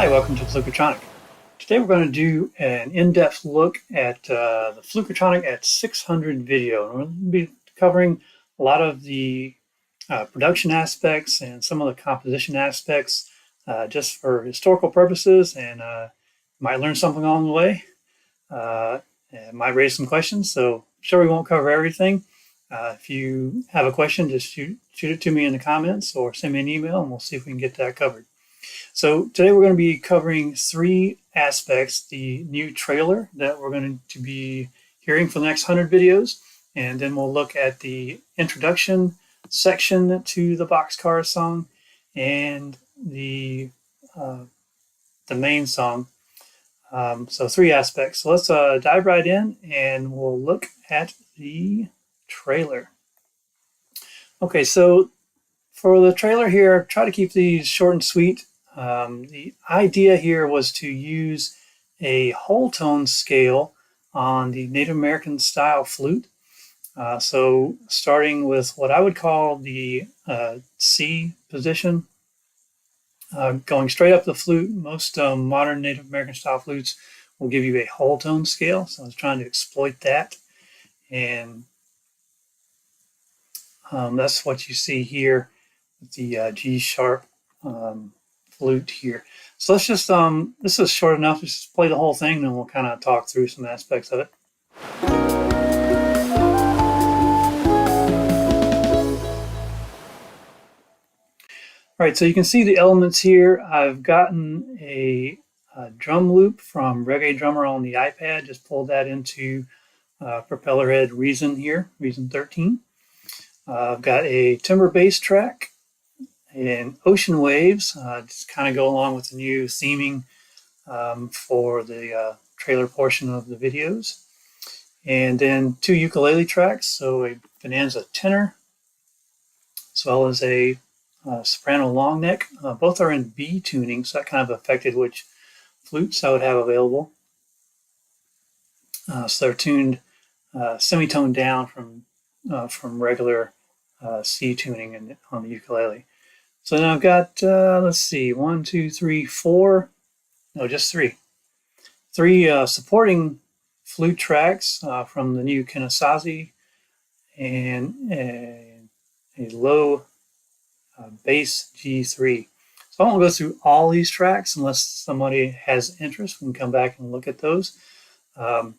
Hi, welcome to Flukutronic. Today we're going to do an in-depth look at the Flukutronic at 600 video. And we're going to be covering a lot of the production aspects and some of the composition aspects just for historical purposes, and might learn something along the way. And might raise some questions, so I'm sure we won't cover everything. If you have a question, just shoot it to me in the comments or send me an email and we'll see if we can get that covered. So today we're going to be covering three aspects: the new trailer that we're going to be hearing for the next 100 videos, and then we'll look at the introduction section to the Boxcars song and the main song. So three aspects. So let's dive right in and we'll look at the trailer. Okay, so for the trailer here, try to keep these short and sweet. The idea here was to use a whole tone scale on the Native American style flute. So starting with what I would call the C position, going straight up the flute. Most modern Native American style flutes will give you a whole tone scale. So I was trying to exploit that. And that's what you see here with the G sharp flute here. So let's just, this is short enough, let's just play the whole thing, then we'll kind of talk through some aspects of it. All right, so you can see the elements here. I've gotten a drum loop from Reggae Drummer on the iPad, just pulled that into propeller head Reason here, Reason 13. I've got a timbre bass track and ocean waves, just kind of go along with the new theming for the trailer portion of the videos. And then two ukulele tracks, so a bonanza tenor, as well as a soprano long neck. Both are in B tuning, so that kind of affected which flutes I would have available. So they're tuned semitoned down from regular C tuning on the ukulele. So then I've got, let's see, 1, 2, 3, 4, no, just three. Three supporting flute tracks from the new Kenesazi, and a low bass G3. So I won't go through all these tracks unless somebody has interest. We can come back and look at those. So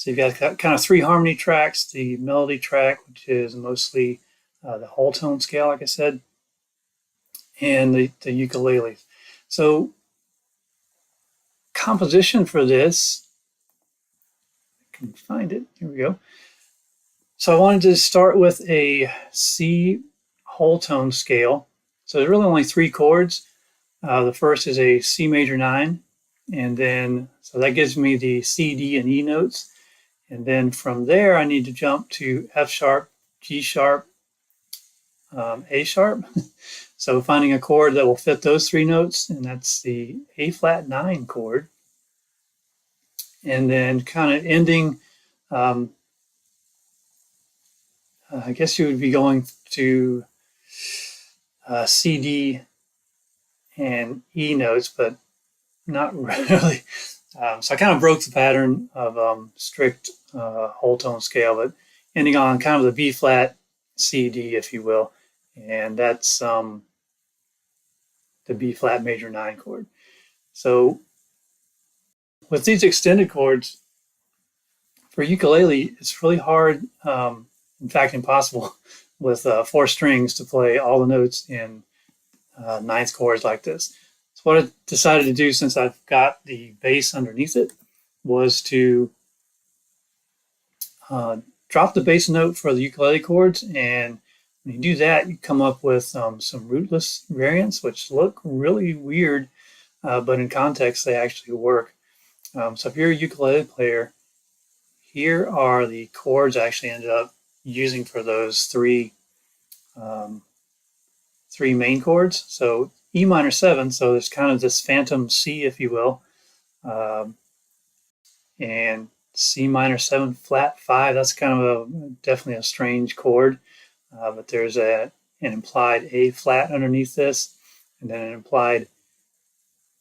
you've got kind of three harmony tracks: the melody track, which is mostly the whole tone scale, like I said, and the ukuleles. So composition for this, I can find it, here we go. So I wanted to start with a C whole tone scale. So there's really only three chords. The first is a C major 9, and then, so that gives me the C, D, and E notes. And then from there, I need to jump to F sharp, G sharp, A sharp. So finding a chord that will fit those three notes, and that's the A flat 9 chord. And then kind of ending, I guess you would be going to C, D, and E notes, but not really. So I kind of broke the pattern of strict whole tone scale, but ending on kind of the B flat, C, D, if you will. And that's the B flat major 9 chord. So with these extended chords for ukulele, it's really hard, in fact impossible, with 4 strings to play all the notes in ninth chords like this. So what I decided to do, since I've got the bass underneath it, was to drop the bass note for the ukulele chords, and when you do that, you come up with some rootless variants, which look really weird, but in context, they actually work. So if you're a ukulele player, here are the chords I actually ended up using for those three main chords. So E minor 7, so there's kind of this phantom C, if you will, and C minor 7 flat 5. That's kind of definitely a strange chord, but there's an implied A flat underneath this, and then an implied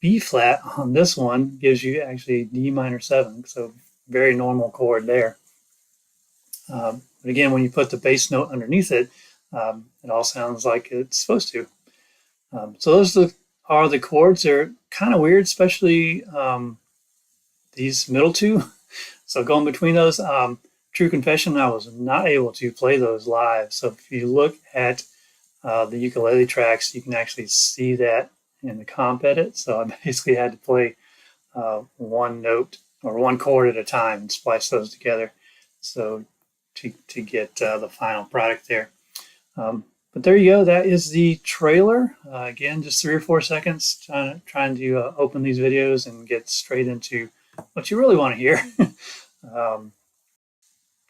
B flat on this one gives you actually D minor 7, so very normal chord there. But again, when you put the bass note underneath it, it all sounds like it's supposed to. So those are the chords. They're kind of weird, especially these middle two. So going between those, true confession, I was not able to play those live. So if you look at the ukulele tracks, you can actually see that in the comp edit. So I basically had to play one note or one chord at a time and splice those together. So to get the final product there. But there you go. That is the trailer. Again, just 3 or 4 seconds trying to open these videos and get straight into what you really want to hear from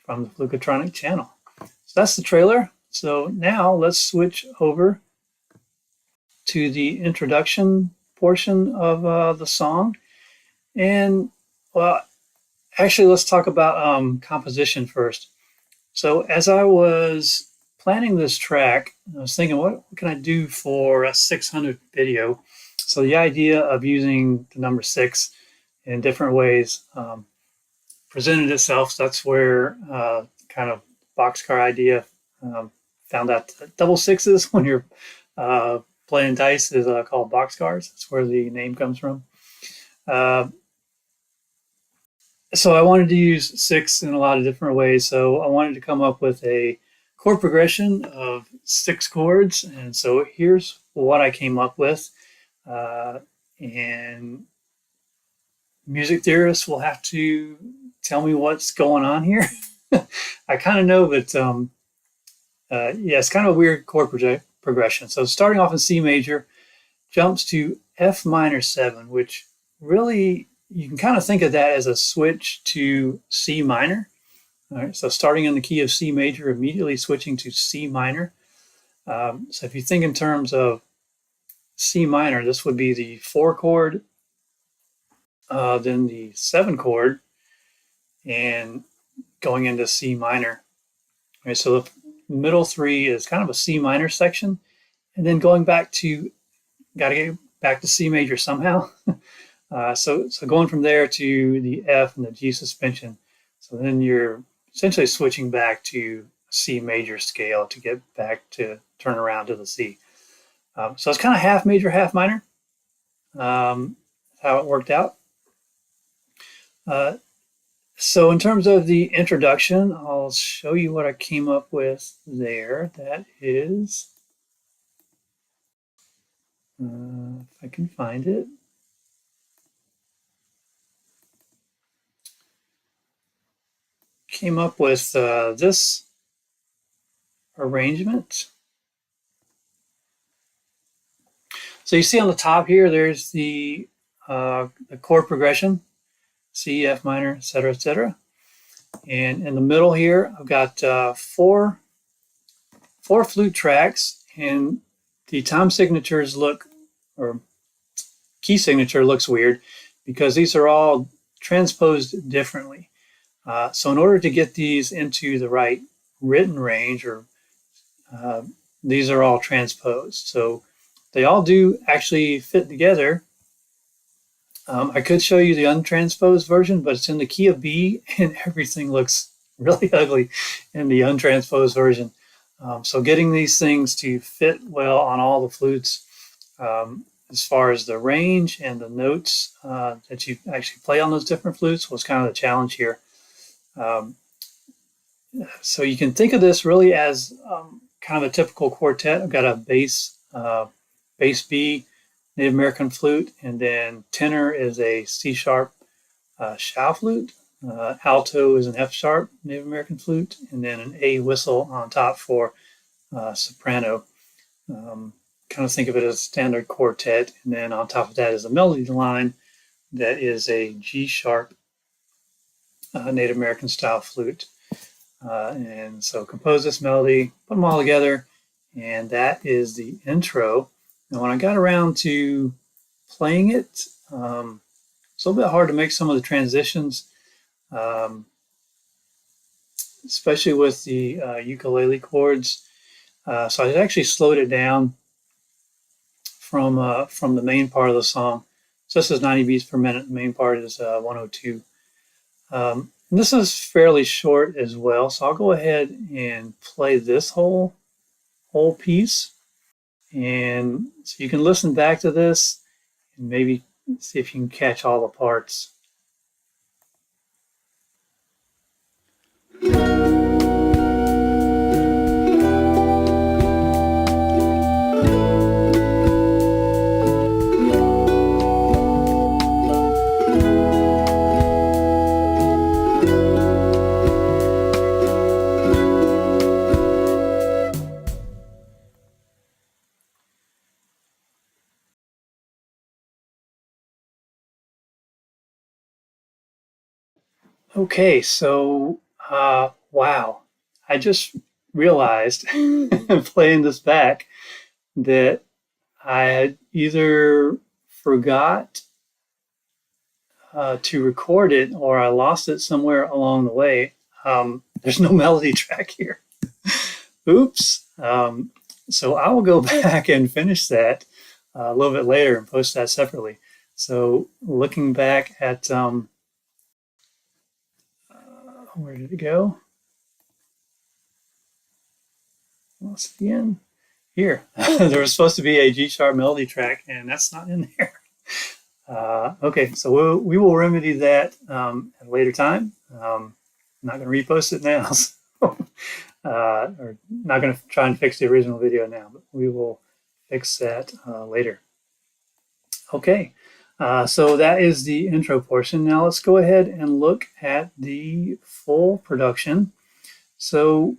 the Flukutronic channel. So that's the trailer. So now let's switch over to the introduction portion of the song. And well, actually, let's talk about composition first. So as I was planning this track, I was thinking, what can I do for a 600 video? So the idea of using the number 6 in different ways presented itself. So that's where kind of boxcar idea found out that double sixes when you're playing dice is called boxcars. That's where the name comes from. So I wanted to use 6 in a lot of different ways. So I wanted to come up with a chord progression of 6 chords. And so here's what I came up with. And music theorists will have to tell me what's going on here. I kind of know, but yeah, it's kind of a weird chord progression. So starting off in C major, jumps to F minor 7, which really you can kind of think of that as a switch to C minor. All right, so starting in the key of C major, immediately switching to C minor. So if you think in terms of C minor, this would be the 4 chord, then the 7 chord, and going into C minor. All right, so the middle 3 is kind of a C minor section, and then going back to, got to get back to C major somehow. So going from there to the F and the G suspension. So then you're essentially switching back to C major scale to get back to turn around to the C. So it's kind of half major, half minor, how it worked out. So in terms of the introduction, I'll show you what I came up with there. That is, if I can find it. Came up with this arrangement. So you see on the top here, there's the chord progression, C, F minor, etc., etc. And in the middle here, I've got four flute tracks, and the time signatures look, or key signature looks weird because these are all transposed differently. So in order to get these into the right written range, or these are all transposed. So they all do actually fit together. I could show you the untransposed version, but it's in the key of B, and everything looks really ugly in the untransposed version. So getting these things to fit well on all the flutes, as far as the range and the notes that you actually play on those different flutes, was kind of the challenge here. So you can think of this really as kind of a typical quartet. I've got a bass B, Native American flute, and then tenor is a C sharp Shao flute. Alto is an F sharp Native American flute, and then an A whistle on top for soprano. Kind of think of it as a standard quartet, and then on top of that is a melody line that is a G sharp Native American style flute. And so compose this melody, put them all together, and that is the intro. And when I got around to playing it, it's a little bit hard to make some of the transitions, especially with the ukulele chords. So I actually slowed it down from the main part of the song. So this is 90 beats per minute. The main part is 102. And this is fairly short as well, so I'll go ahead and play this whole piece, and so you can listen back to this and maybe see if you can catch all the parts. Okay, so wow, I just realized playing this back that I had either forgot to record it or I lost it somewhere along the way. There's no melody track here. Oops. So I will go back and finish that a little bit later and post that separately. So looking back at where did it go? Lost it again. Here. There was supposed to be a G sharp melody track, and that's not in there. Okay, so we will remedy that at a later time. I'm not going to repost it now, so, or not going to try and fix the original video now, but we will fix that later. Okay, so that is the intro portion. Now let's go ahead and look at the full production. So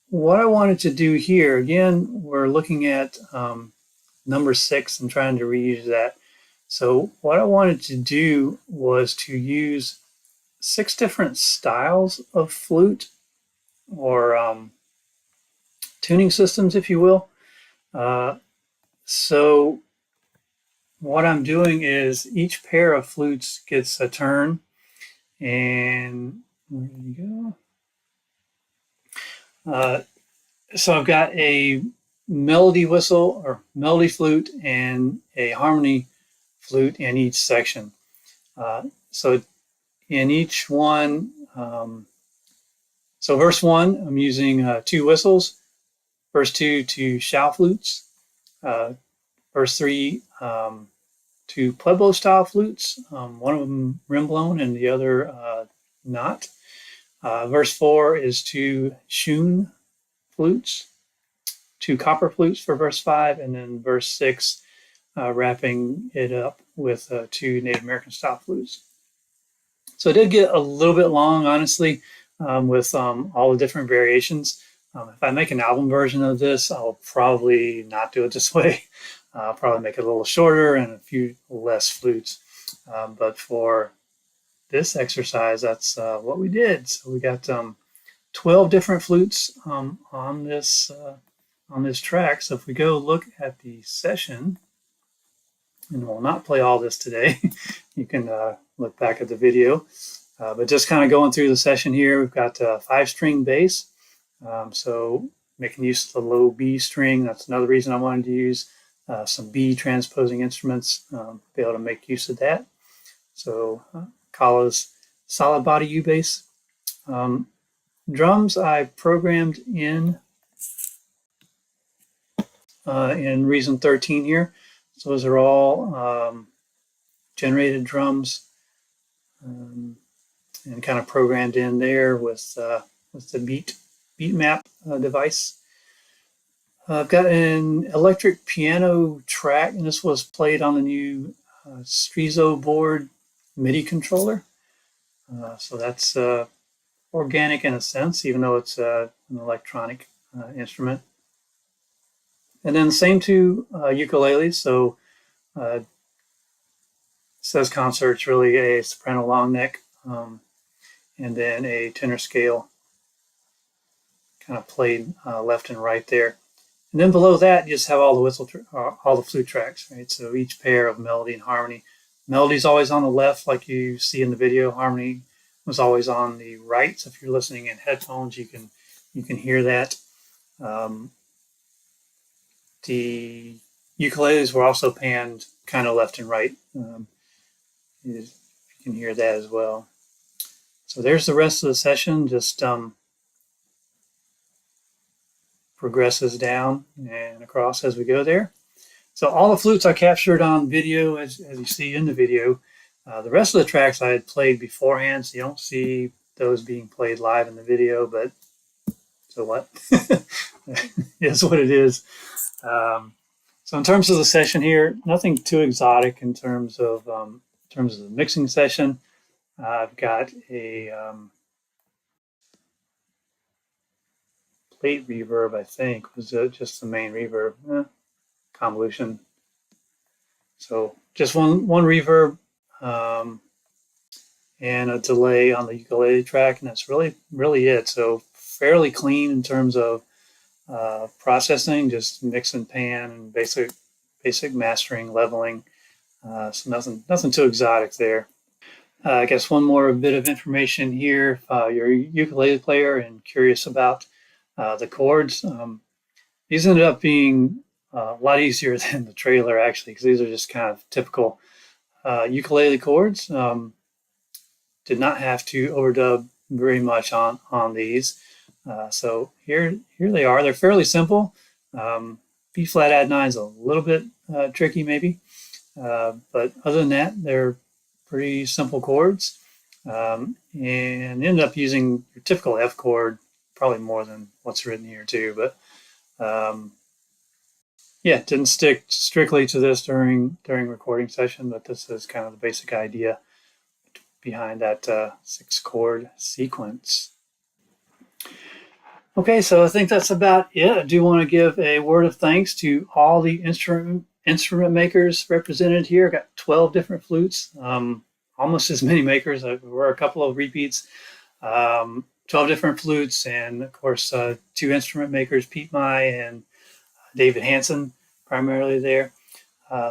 what I wanted to do here, again, we're looking at number 6 and trying to reuse that. So what I wanted to do was to use 6 different styles of flute, or tuning systems, if you will. So what I'm doing is each pair of flutes gets a turn, and where did you go? So I've got a melody whistle or melody flute and a harmony flute in each section. So in each one, so verse 1, I'm using 2 whistles. Verse 2, 2 shout flutes. Verse 3, 2 Pueblo style flutes. One of them rim blown and the other not. Verse 4 is 2 Shun flutes, 2 copper flutes for verse 5, and then verse 6, wrapping it up with 2 Native American style flutes. So it did get a little bit long, honestly, with all the different variations. If I make an album version of this, I'll probably not do it this way. I'll probably make it a little shorter and a few less flutes. But for this exercise, that's what we did. So we got 12 different flutes on this track. So if we go look at the session, and we'll not play all this today, you can look back at the video. But just kind of going through the session here, we've got a 5-string bass. So making use of the low B string. That's another reason I wanted to use some B transposing instruments, be able to make use of that. So Kala's solid body U bass. Drums I programmed in Reason 13 here. So those are all generated drums and kind of programmed in there with the beat map device. I've got an electric piano track, and this was played on the new Strizo board MIDI controller. So that's organic in a sense, even though it's an electronic instrument. And then same to ukulele. So says concert's really a soprano long neck, and then a tenor scale kind of played left and right there. And then below that, you just have all the all the flute tracks, right? So each pair of melody and harmony. Melody's always on the left, like you see in the video. Harmony was always on the right. So if you're listening in headphones, you can hear that. The ukuleles were also panned kind of left and right. You can hear that as well. So there's the rest of the session, just progresses down and across as we go there. So all the flutes I captured on video, as you see in the video. The rest of the tracks I had played beforehand, so you don't see those being played live in the video, but so what? It's what it is. So in terms of the session here, nothing too exotic in terms of the mixing session. I've got a plate reverb, I think, was just the main reverb. Convolution. So just one reverb and a delay on the ukulele track, and that's really it. So fairly clean in terms of processing, just mix and pan and basic mastering, leveling. So nothing too exotic there. I guess one more bit of information here. If you're a ukulele player and curious about the chords, these ended up being a lot easier than the trailer, actually, because these are just kind of typical ukulele chords. Did not have to overdub very much on these. So here they are. They're fairly simple. B flat add 9 is a little bit tricky maybe, but other than that, they're pretty simple chords, and ended up using your typical F chord, probably more than what's written here too. But yeah, didn't stick strictly to this during recording session, but this is kind of the basic idea behind that 6-chord sequence. Okay, so I think that's about it. I do want to give a word of thanks to all the instrument makers represented here. I've got 12 different flutes, almost as many makers. There were a couple of repeats. 12 different flutes, and of course 2 instrument makers, Pete Mai and David Hansen, primarily there.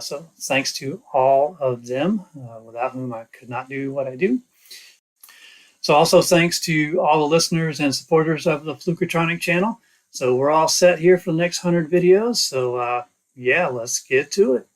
So thanks to all of them, without whom I could not do what I do. So also thanks to all the listeners and supporters of the Flukutronic channel. So we're all set here for the next 100 videos. So yeah, let's get to it.